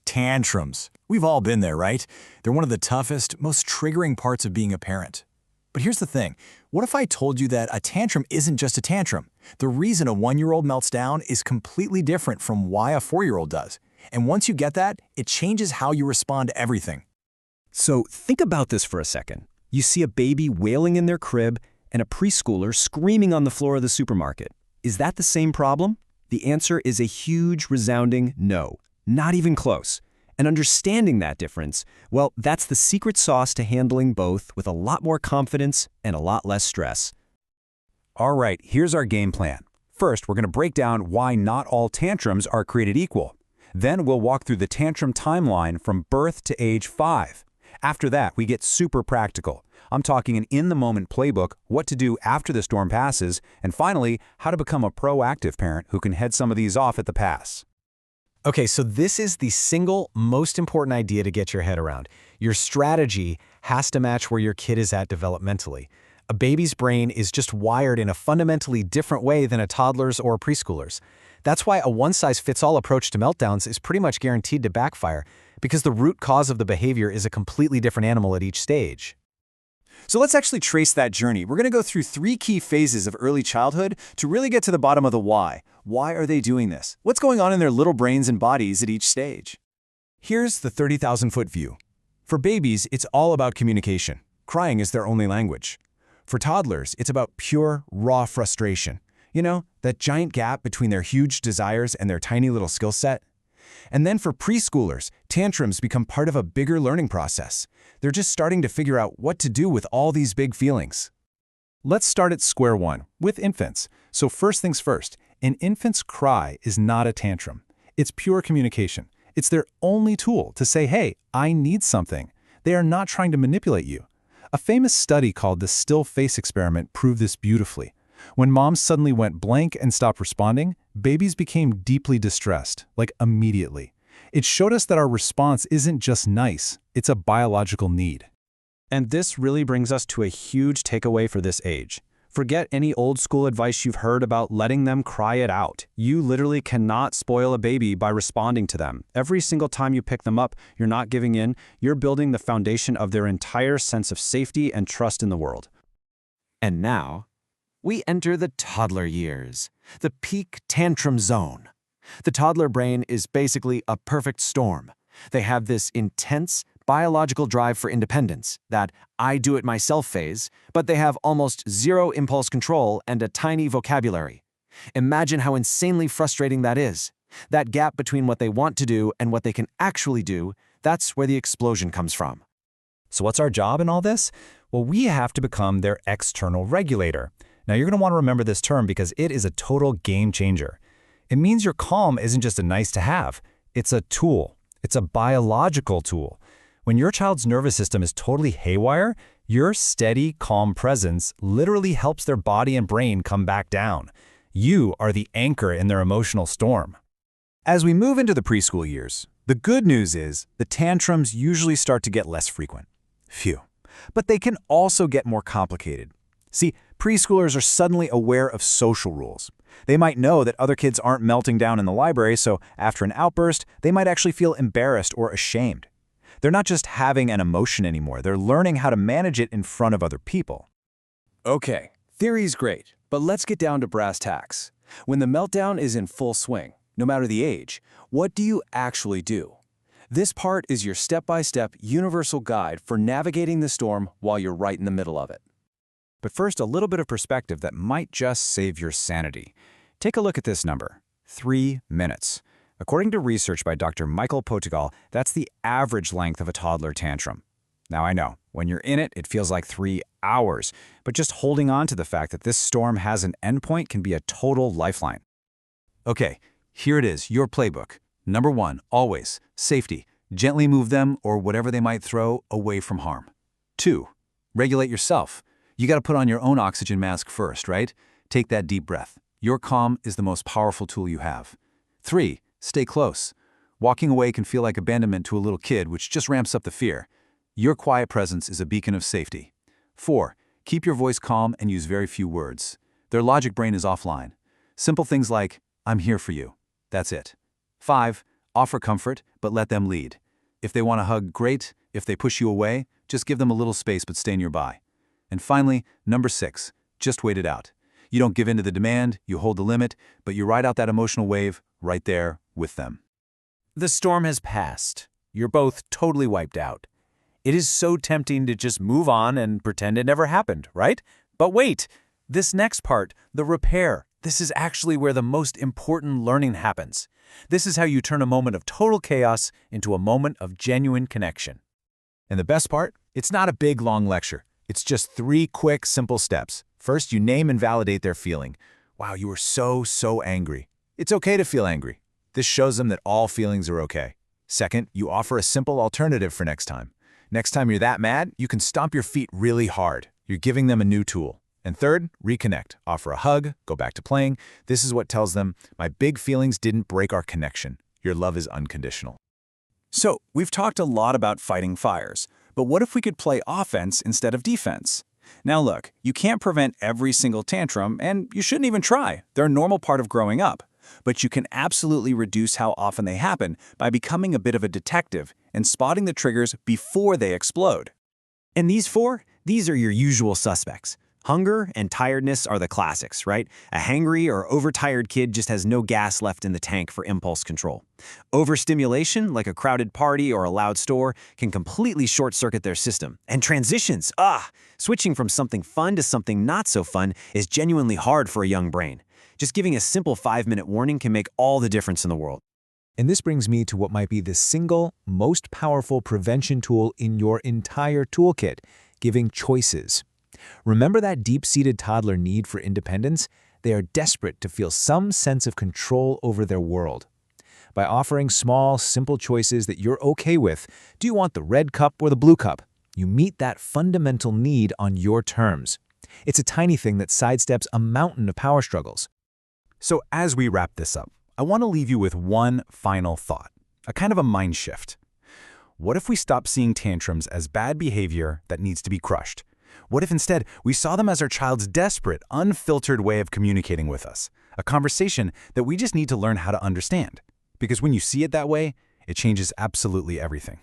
Tantrums. We've all been there, right? They're one of the toughest, most triggering parts of being a parent. But here's the thing. What if I told you that a tantrum isn't just a tantrum? The reason a 1-year-old melts down is completely different from why a 4-year-old does. And once you get that, it changes how you respond to everything. So think about this for a second. You see a baby wailing in their crib and a preschooler screaming on the floor of the supermarket. Is that the same problem? The answer is a huge, resounding no. Not even close. And understanding that difference, well, that's the secret sauce to handling both with a lot more confidence and a lot less stress. All right, here's our game plan. First, we're going to break down why not all tantrums are created equal. Then we'll walk through the tantrum timeline from birth to age 5. After that, we get super practical. I'm talking an in-the-moment playbook, what to do after the storm passes, and finally, how to become a proactive parent who can head some of these off at the pass. Okay, so this is the single most important idea to get your head around. Your strategy has to match where your kid is at developmentally. A baby's brain is just wired in a fundamentally different way than a toddler's or a preschooler's. That's why a one-size-fits-all approach to meltdowns is pretty much guaranteed to backfire, because the root cause of the behavior is a completely different animal at each stage. So let's actually trace that journey. We're going to go through 3 key phases of early childhood to really get to the bottom of the why. Why are they doing this? What's going on in their little brains and bodies at each stage? Here's the 30,000-foot view. For babies, it's all about communication. Crying is their only language. For toddlers, it's about pure, raw frustration. You know, that giant gap between their huge desires and their tiny little skill set. And then for preschoolers, tantrums become part of a bigger learning process. They're just starting to figure out what to do with all these big feelings. Let's start at square one, with infants. So first things first, an infant's cry is not a tantrum. It's pure communication. It's their only tool to say, hey, I need something. They are not trying to manipulate you. A famous study called the still face experiment proved this beautifully. When moms suddenly went blank and stopped responding, babies became deeply distressed, like immediately. It showed us that our response isn't just nice, it's a biological need. And this really brings us to a huge takeaway for this age. Forget any old school advice you've heard about letting them cry it out. You literally cannot spoil a baby by responding to them. Every single time you pick them up, you're not giving in, you're building the foundation of their entire sense of safety and trust in the world. And now, we enter the toddler years, the peak tantrum zone. The toddler brain is basically a perfect storm. They have this intense biological drive for independence, that I-do-it-myself phase, but they have almost zero impulse control and a tiny vocabulary. Imagine how insanely frustrating that is. That gap between what they want to do and what they can actually do, that's where the explosion comes from. So what's our job in all this? Well, we have to become their external regulator. Now, you're going to want to remember this term because it is a total game changer. It means your calm isn't just a nice to have. It's a tool. It's a biological tool. When your child's nervous system is totally haywire, your steady, calm presence literally helps their body and brain come back down. You are the anchor in their emotional storm. As we move into the preschool years, the good news is the tantrums usually start to get less frequent. Phew. But they can also get more complicated. See, preschoolers are suddenly aware of social rules. They might know that other kids aren't melting down in the library, so after an outburst, they might actually feel embarrassed or ashamed. They're not just having an emotion anymore, they're learning how to manage it in front of other people. Okay, theory's great, but let's get down to brass tacks. When the meltdown is in full swing, no matter the age, what do you actually do? This part is your step-by-step universal guide for navigating the storm while you're right in the middle of it. But first, a little bit of perspective that might just save your sanity. Take a look at this number, 3 minutes. According to research by Dr. Michael Potegal, that's the average length of a toddler tantrum. Now I know, when you're in it, it feels like 3 hours, but just holding on to the fact that this storm has an endpoint can be a total lifeline. Okay, here it is, your playbook. Number 1, always, safety. Gently move them, or whatever they might throw, away from harm. 2, regulate yourself. You got to put on your own oxygen mask first, right? Take that deep breath. Your calm is the most powerful tool you have. 3, stay close. Walking away can feel like abandonment to a little kid, which just ramps up the fear. Your quiet presence is a beacon of safety. 4, keep your voice calm and use very few words. Their logic brain is offline. Simple things like, I'm here for you. That's it. 5. Offer comfort, but let them lead. If they want a hug, great. If they push you away, just give them a little space but stay nearby. And finally, number 6, just wait it out. You don't give in to the demand, you hold the limit, but you ride out that emotional wave right there with them. The storm has passed. You're both totally wiped out. It is so tempting to just move on and pretend it never happened, right? But wait, this next part, the repair, this is actually where the most important learning happens. This is how you turn a moment of total chaos into a moment of genuine connection. And the best part? It's not a big, long lecture. It's just 3 quick, simple steps. First, you name and validate their feeling. Wow, you were so angry. It's okay to feel angry. This shows them that all feelings are okay. Second, you offer a simple alternative for next time. Next time you're that mad, you can stomp your feet really hard. You're giving them a new tool. And third, reconnect. Offer a hug, go back to playing. This is what tells them, my big feelings didn't break our connection. Your love is unconditional. So, we've talked a lot about fighting fires, but what if we could play offense instead of defense? Now look, you can't prevent every single tantrum, and you shouldn't even try. They're a normal part of growing up. But you can absolutely reduce how often they happen by becoming a bit of a detective and spotting the triggers before they explode. And these 4, these are your usual suspects. Hunger and tiredness are the classics, right? A hangry or overtired kid just has no gas left in the tank for impulse control. Overstimulation, like a crowded party or a loud store, can completely short-circuit their system. And transitions, switching from something fun to something not so fun is genuinely hard for a young brain. Just giving a simple 5-minute warning can make all the difference in the world. And this brings me to what might be the single most powerful prevention tool in your entire toolkit, giving choices. Remember that deep-seated toddler need for independence? They are desperate to feel some sense of control over their world. By offering small, simple choices that you're okay with, do you want the red cup or the blue cup? You meet that fundamental need on your terms. It's a tiny thing that sidesteps a mountain of power struggles. So as we wrap this up, I want to leave you with one final thought, a kind of a mind shift. What if we stop seeing tantrums as bad behavior that needs to be crushed? What if instead we saw them as our child's desperate, unfiltered way of communicating with us, a conversation that we just need to learn how to understand? Because when you see it that way, it changes absolutely everything.